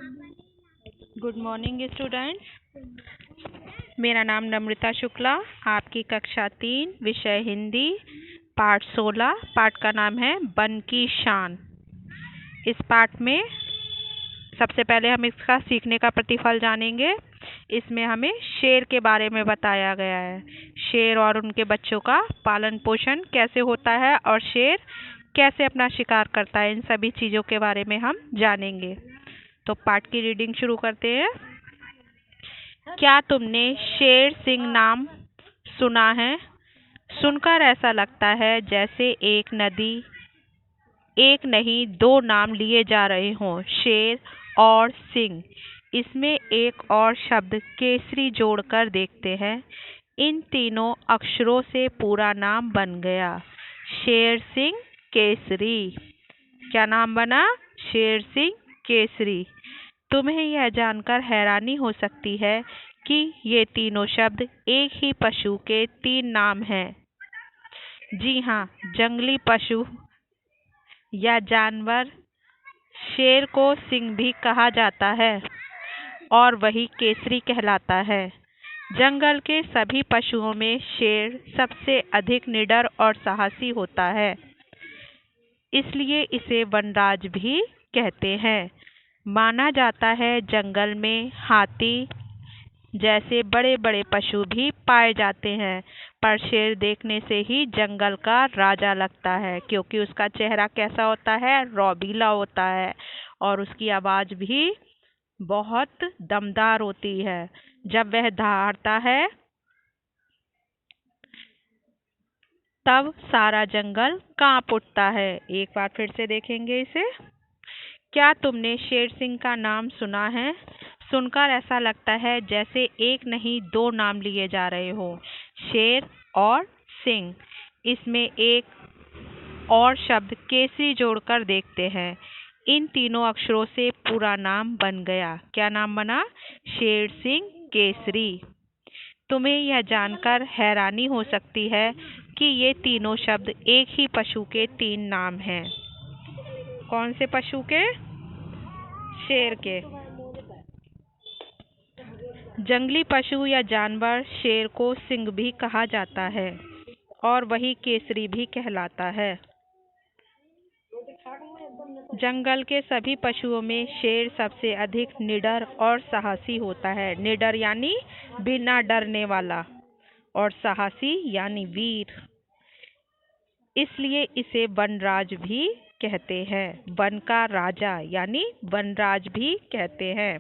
Good morning students. मेरा नाम नम्रता शुक्ला, आपकी कक्षा 3 विषय हिंदी पाठ 16। पाठ का नाम है वन की शान। इस पाठ में सबसे पहले हम इसका सीखने का प्रतिफल जानेंगे। इसमें हमें शेर के बारे में बताया गया है। शेर और उनके बच्चों का पालन पोषण कैसे होता है और शेर कैसे अपना शिकार करता है, इन सभी चीज़ों के बारे में हम जानेंगे। तो पाठ की रीडिंग शुरू करते हैं। क्या तुमने शेर सिंह नाम सुना है? सुनकर ऐसा लगता है जैसे एक नदी, एक नहीं दो नाम लिए जा रहे हों, शेर और सिंह। इसमें एक और शब्द केसरी जोड़कर देखते हैं। इन तीनों अक्षरों से पूरा नाम बन गया, शेर सिंह केसरी। क्या नाम बना? शेर सिंह केसरी। तुम्हें यह जानकर हैरानी हो सकती है कि ये तीनों शब्द एक ही पशु के 3 नाम हैं। जी हाँ, जंगली पशु या जानवर शेर को सिंह भी कहा जाता है और वही केसरी कहलाता है। जंगल के सभी पशुओं में शेर सबसे अधिक निडर और साहसी होता है, इसलिए इसे वनराज भी कहते हैं। माना जाता है जंगल में हाथी जैसे बड़े बड़े पशु भी पाए जाते हैं, पर शेर देखने से ही जंगल का राजा लगता है, क्योंकि उसका चेहरा कैसा होता है? रौबीला होता है और उसकी आवाज़ भी बहुत दमदार होती है। जब वह दहाड़ता है तब सारा जंगल कांप उठता है। एक बार फिर से देखेंगे इसे। क्या तुमने शेर सिंह का नाम सुना है? सुनकर ऐसा लगता है जैसे एक नहीं दो नाम लिए जा रहे हो, शेर और सिंह। इसमें एक और शब्द केसरी जोड़कर देखते हैं। इन तीनों अक्षरों से पूरा नाम बन गया। क्या नाम बना? शेर सिंह केसरी। तुम्हें यह जानकर हैरानी हो सकती है कि ये तीनों शब्द एक ही पशु के 3 नाम हैं। कौन से पशु के? शेर के। जंगली पशु या जानवर शेर को सिंह भी कहा जाता है और वही केसरी भी कहलाता है। जंगल के सभी पशुओं में शेर सबसे अधिक निडर और साहसी होता है। निडर यानी बिना डरने वाला और साहसी यानी वीर, इसलिए इसे वनराज भी कहते हैं। वन का राजा यानी वनराज भी कहते हैं।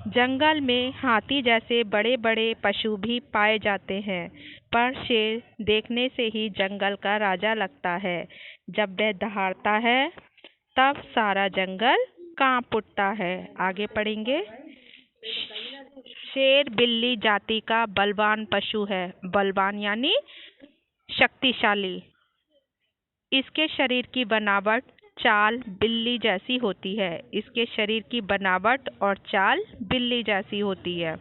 जंगल में हाथी जैसे बड़े बड़े पशु भी पाए जाते हैं, पर शेर देखने से ही जंगल का राजा लगता है। जब वह दहाड़ता है तब सारा जंगल कांप उठता है। आगे पढ़ेंगे। शेर बिल्ली जाति का बलवान पशु है। बलवान यानी शक्तिशाली। इसके शरीर की बनावट चाल बिल्ली जैसी होती है। इसके शरीर की बनावट और चाल बिल्ली जैसी होती है।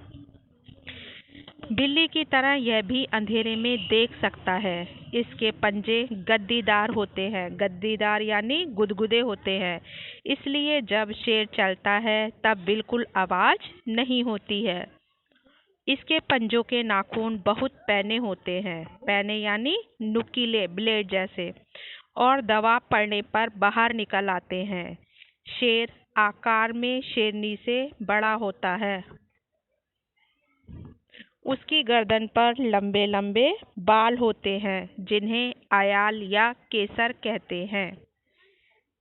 बिल्ली की तरह यह भी अंधेरे में देख सकता है। इसके पंजे गद्दीदार होते हैं। गद्दीदार यानी गुदगुदे होते हैं, इसलिए जब शेर चलता है तब बिल्कुल आवाज़ नहीं होती है। इसके पंजों के नाखून बहुत पैने होते हैं। पैने यानी नुकीले ब्लेड जैसे, और दबाव पड़ने पर बाहर निकल आते हैं। शेर आकार में शेरनी से बड़ा होता है। उसकी गर्दन पर लंबे लंबे बाल होते हैं, जिन्हें आयाल या केसर कहते हैं।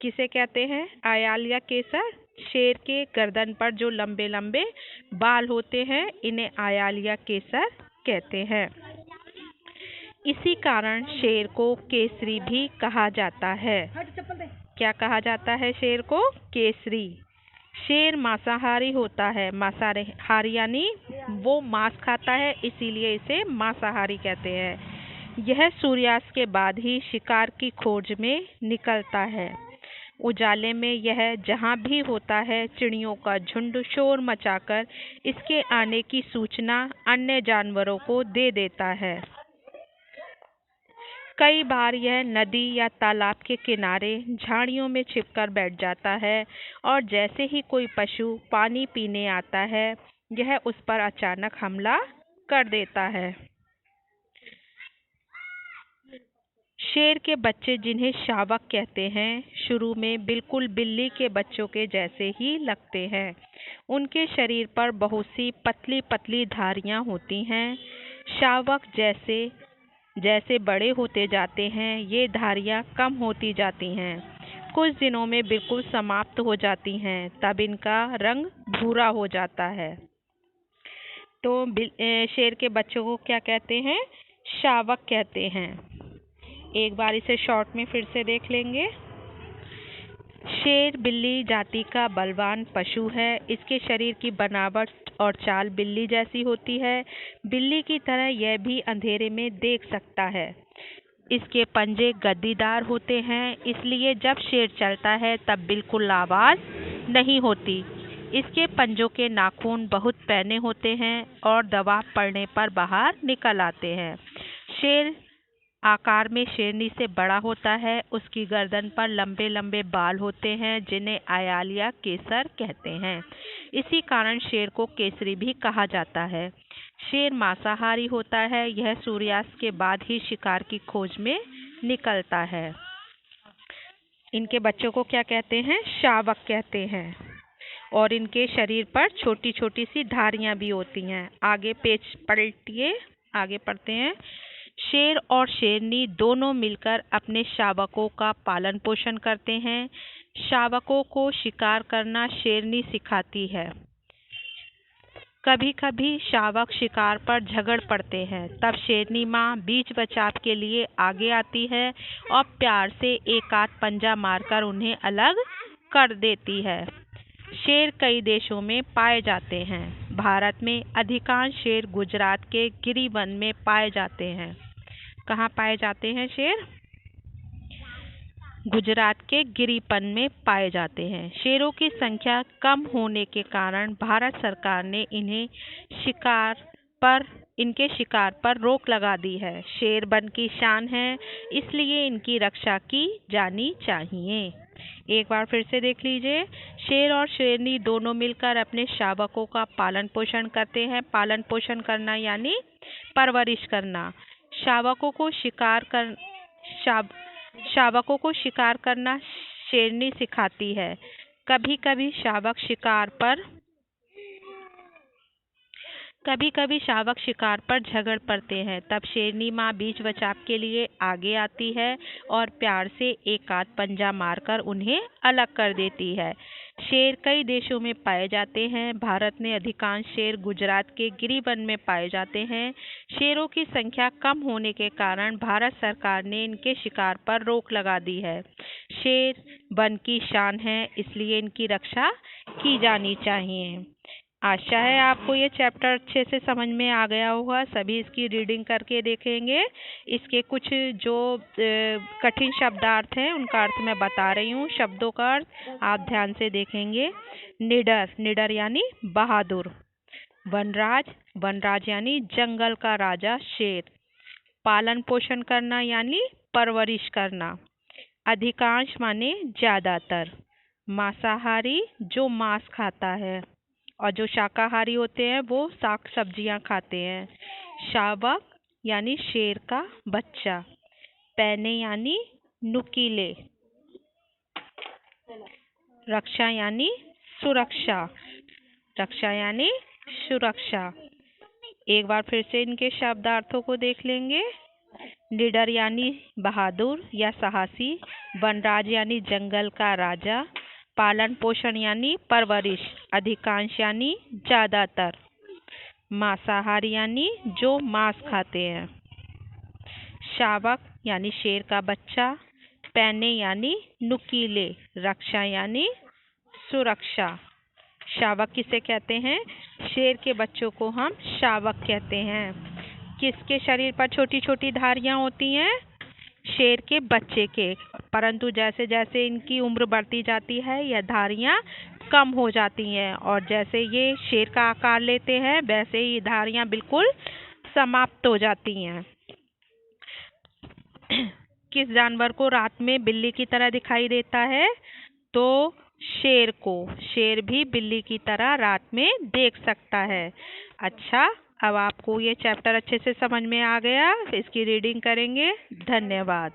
किसे कहते हैं? आयाल या केसर। शेर के गर्दन पर जो लंबे लंबे बाल होते हैं, इन्हें आयाल या केसर कहते हैं। इसी कारण शेर को केसरी भी कहा जाता है। क्या कहा जाता है शेर को? केसरी। शेर मांसाहारी होता है। मांसाहारी यानी वो मांस खाता है, इसीलिए इसे मांसाहारी कहते हैं। यह सूर्यास्त के बाद ही शिकार की खोज में निकलता है। उजाले में यह जहाँ भी होता है, चिड़ियों का झुंड शोर मचाकर इसके आने की सूचना अन्य जानवरों को दे देता है। कई बार यह नदी या तालाब के किनारे झाड़ियों में छिपकर बैठ जाता है और जैसे ही कोई पशु पानी पीने आता है, यह उस पर अचानक हमला कर देता है। शेर के बच्चे, जिन्हें शावक कहते हैं, शुरू में बिल्कुल बिल्ली के बच्चों के जैसे ही लगते हैं। उनके शरीर पर बहुत सी पतली पतली धारियां होती हैं। शावक जैसे जैसे बड़े होते जाते हैं, ये धारियां कम होती जाती हैं। कुछ दिनों में बिल्कुल समाप्त हो जाती हैं, तब इनका रंग भूरा हो जाता है। तो शेर के बच्चों को क्या कहते हैं? शावक कहते हैं। एक बार इसे शॉर्ट में फिर से देख लेंगे। शेर बिल्ली जाति का बलवान पशु है। इसके शरीर की बनावट और चाल बिल्ली जैसी होती है। बिल्ली की तरह यह भी अंधेरे में देख सकता है। इसके पंजे गद्दीदार होते हैं, इसलिए जब शेर चलता है तब बिल्कुल आवाज़ नहीं होती। इसके पंजों के नाखून बहुत पैने होते हैं और दबाव पड़ने पर बाहर निकल आते हैं। शेर आकार में शेरनी से बड़ा होता है। उसकी गर्दन पर लंबे लंबे बाल होते हैं, जिन्हें आयाल या केसर कहते हैं। इसी कारण शेर को केसरी भी कहा जाता है। शेर मांसाहारी होता है। यह सूर्यास्त के बाद ही शिकार की खोज में निकलता है। इनके बच्चों को क्या कहते हैं? शावक कहते हैं। और इनके शरीर पर छोटी छोटी सी धारियां भी होती हैं। आगे पेज पलटिए, आगे पढ़ते हैं। शेर और शेरनी दोनों मिलकर अपने शावकों का पालन पोषण करते हैं। शावकों को शिकार करना शेरनी सिखाती है। कभी कभी शावक शिकार पर झगड़ पड़ते हैं, तब शेरनी माँ बीच बचाव के लिए आगे आती है और प्यार से एक आध पंजा मारकर उन्हें अलग कर देती है। शेर कई देशों में पाए जाते हैं। भारत में अधिकांश शेर गुजरात के गिरिवन में पाए जाते हैं। कहाँ पाए जाते हैं शेर? गुजरात के गिरिपन में पाए जाते हैं। शेरों की संख्या कम होने के कारण भारत सरकार ने इनके शिकार पर रोक लगा दी है। शेर वन की शान है, इसलिए इनकी रक्षा की जानी चाहिए। एक बार फिर से देख लीजिए। शेर और शेरनी दोनों मिलकर अपने शावकों का पालन पोषण करते हैं। पालन पोषण करना यानी परवरिश करना। शावकों को शिकार करना शेरनी सिखाती है। कभी कभी शावक शिकार पर झगड़ पड़ते हैं, तब शेरनी माँ बीच बचाव के लिए आगे आती है और प्यार से एक आध पंजा मारकर उन्हें अलग कर देती है। शेर कई देशों में पाए जाते हैं। भारत में अधिकांश शेर गुजरात के गिरिवन में पाए जाते हैं। शेरों की संख्या कम होने के कारण भारत सरकार ने इनके शिकार पर रोक लगा दी है। शेर वन की शान है, इसलिए इनकी रक्षा की जानी चाहिए। आशा है आपको ये चैप्टर अच्छे से समझ में आ गया होगा। सभी इसकी रीडिंग करके देखेंगे। इसके कुछ जो कठिन शब्दार्थ हैं, उनका अर्थ मैं बता रही हूँ। शब्दों का अर्थ आप ध्यान से देखेंगे। निडर यानी बहादुर। वनराज यानी जंगल का राजा शेर। पालन पोषण करना यानी परवरिश करना। अधिकांश माने ज्यादातर। मांसाहारी जो मांस खाता है, और जो शाकाहारी होते हैं वो साग सब्जियां खाते हैं। शावक यानी शेर का बच्चा। पैने यानी नुकीले। रक्षा यानी सुरक्षा। एक बार फिर से इनके शब्दार्थों को देख लेंगे। निडर यानी बहादुर या साहसी। वनराज यानी जंगल का राजा। पालन पोषण यानी परवरिश। अधिकांश यानी ज्यादातर। मांसाहारी यानी जो मांस खाते हैं। शावक यानी शेर का बच्चा। पैने यानी नुकीले। रक्षा यानी सुरक्षा। शावक किसे कहते हैं? शेर के बच्चों को हम शावक कहते हैं। किसके शरीर पर छोटी छोटी धारियां होती हैं? शेर के बच्चे के। परंतु जैसे जैसे इनकी उम्र बढ़ती जाती है, यह धारियां कम हो जाती हैं, और जैसे ये शेर का आकार लेते हैं, वैसे ही धारियां बिल्कुल समाप्त हो जाती हैं। किस जानवर को रात में बिल्ली की तरह दिखाई देता है? तो शेर को। शेर भी बिल्ली की तरह रात में देख सकता है। अच्छा, अब आपको ये चैप्टर अच्छे से समझ में आ गया? इसकी रीडिंग करेंगे। धन्यवाद।